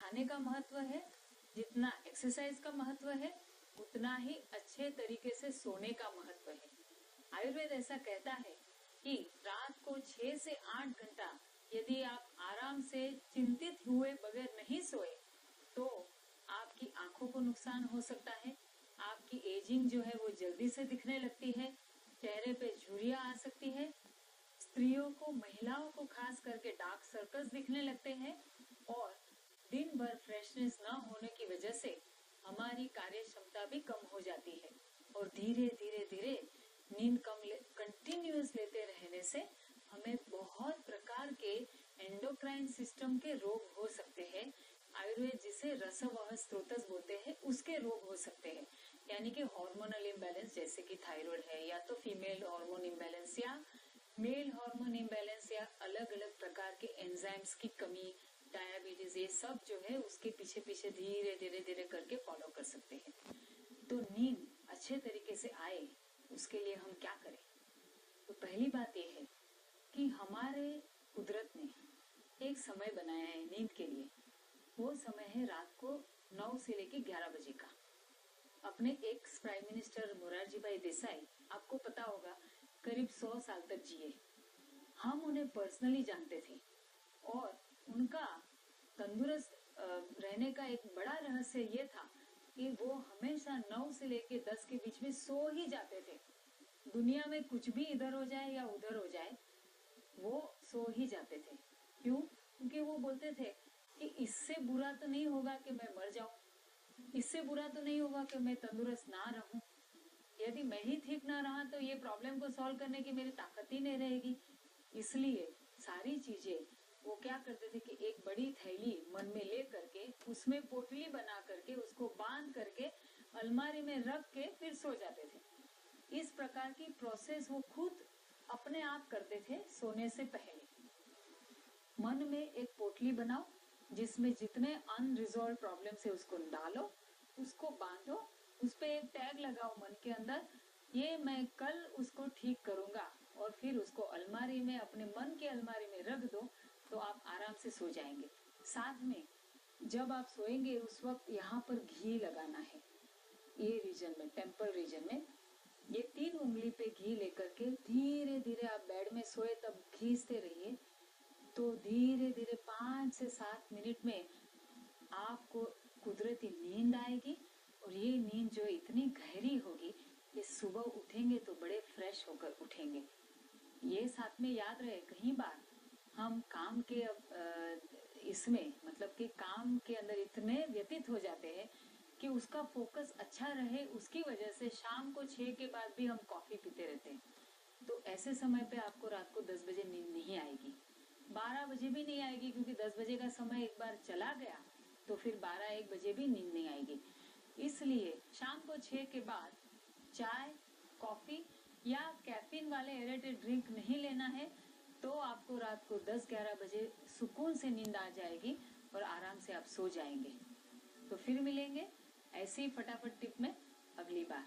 खाने का महत्व है, जितना एक्सरसाइज का महत्व है, उतना ही अच्छे तरीके से सोने का महत्व है। आयुर्वेद ऐसा कहता है कि रात को 6 से 8 घंटा यदि आप आराम से चिंतित हुए बगैर नहीं सोए तो आपकी आंखों को नुकसान हो सकता है, आपकी एजिंग जो है वो जल्दी से दिखने लगती है, चेहरे पे झुर्रियां आ सकती है, स्त्रियों को, महिलाओं को खास करके डार्क सर्कल्स दिखने लगते हैं और दिन भर फ्रेशनेस न होने की वजह से हमारी कार्य क्षमता भी कम हो जाती है और धीरे धीरे धीरे नींद कंटिन्यूअस लेते रहने से हमें बहुत प्रकार के एंडोक्राइन सिस्टम के रोग हो सकते हैं। आयुर्वेद जिसे रसवह स्त्रोतस बोलते हैं उसके रोग हो सकते हैं, यानी कि हार्मोनल इम्बैलेंस जैसे कि थायराइड है या तो फीमेल हार्मोन इम्बैलेंस या मेल हार्मोन इम्बैलेंस या अलग अलग प्रकार के एंजाइम्स की कमी, डायबिटीज, ये सब जो है उसके पीछे पीछे धीरे धीरे धीरे करके फॉलो कर सकते हैं। तो नींद अच्छे तरीके से आए उसके लिए हम क्या करें? तो पहली बात यह है कि हमारे कुदरत ने एक समय बनाया है नींद के लिए। वो समय है रात को 9 से लेके 11 बजे का। अपने एक्स प्राइम मिनिस्टर मोरारजी भाई देसाई, आपको पता होगा, करीब 100 साल तक जिए। हम उन्हें पर्सनली जानते थे और उनका तंदुरुस्त रहने का एक बड़ा रहस्य ये था कि वो हमेशा 9 से लेके 10 के बीच में सो ही जाते थे। दुनिया में कुछ भी इधर हो जाए या उधर हो जाए, वो सो ही जाते थे। क्यों? क्योंकि वो बोलते थे कि इससे बुरा तो नहीं होगा कि मैं मर जाऊं, इससे बुरा तो नहीं होगा कि मैं तंदुरुस्त ना रहूं। यदि मैं ही ठीक ना रहा तो ये प्रॉब्लम को सॉल्व करने की मेरी ताकत ही नहीं रहेगी। इसलिए सारी चीजें वो क्या करते थे कि एक बड़ी थैली मन में ले करके उसमें पोटली बना करके उसको बांध करके अलमारी में रख के फिर सो जाते थे। इस प्रकार की प्रोसेस वो खुद अपने आप करते थे सोने से पहले। मन में एक पोटली बनाओ जिसमें जितने अनरिजॉल्व प्रॉब्लम है उसको डालो, उसको बांधो, उस पर एक टैग लगाओ मन के अंदर, ये मैं कल उसको ठीक करूंगा, और फिर उसको अलमारी में, अपने मन के अलमारी में रख दो तो आप आराम से सो जाएंगे। साथ में जब आप सोएंगे उस वक्त यहाँ पर घी लगाना है, ये रीजन में, टेम्पल रीजन में, ये 3 उंगली पे घी लेकर के धीरे धीरे आप बेड में सोए तब घीसते रहिए। तो धीरे धीरे 5 से 7 मिनट में आपको कुदरती नींद आएगी और ये नींद जो इतनी गहरी होगी कि सुबह उठेंगे तो बड़े फ्रेश होकर उठेंगे। ये साथ में याद रहे, कई बार हम काम के इसमें, मतलब कि काम के अंदर इतने व्यतीत हो जाते हैं कि उसका फोकस अच्छा रहे, उसकी वजह से शाम को 6 के बाद भी हम कॉफी पीते रहते हैं। तो ऐसे समय पे आपको रात को 10 बजे नींद नहीं आएगी, 12 बजे भी नहीं आएगी, क्योंकि 10 बजे का समय एक बार चला गया तो फिर 12-1 बजे भी नींद नहीं आएगी। इसलिए शाम को 6 के बाद चाय, कॉफी या कैफीन वाले एरेटेड ड्रिंक नहीं लेना है, तो आपको रात को 10-11 बजे सुकून से नींद आ जाएगी और आराम से आप सो जाएंगे। तो फिर मिलेंगे ऐसी फटाफट टिप में अगली बार।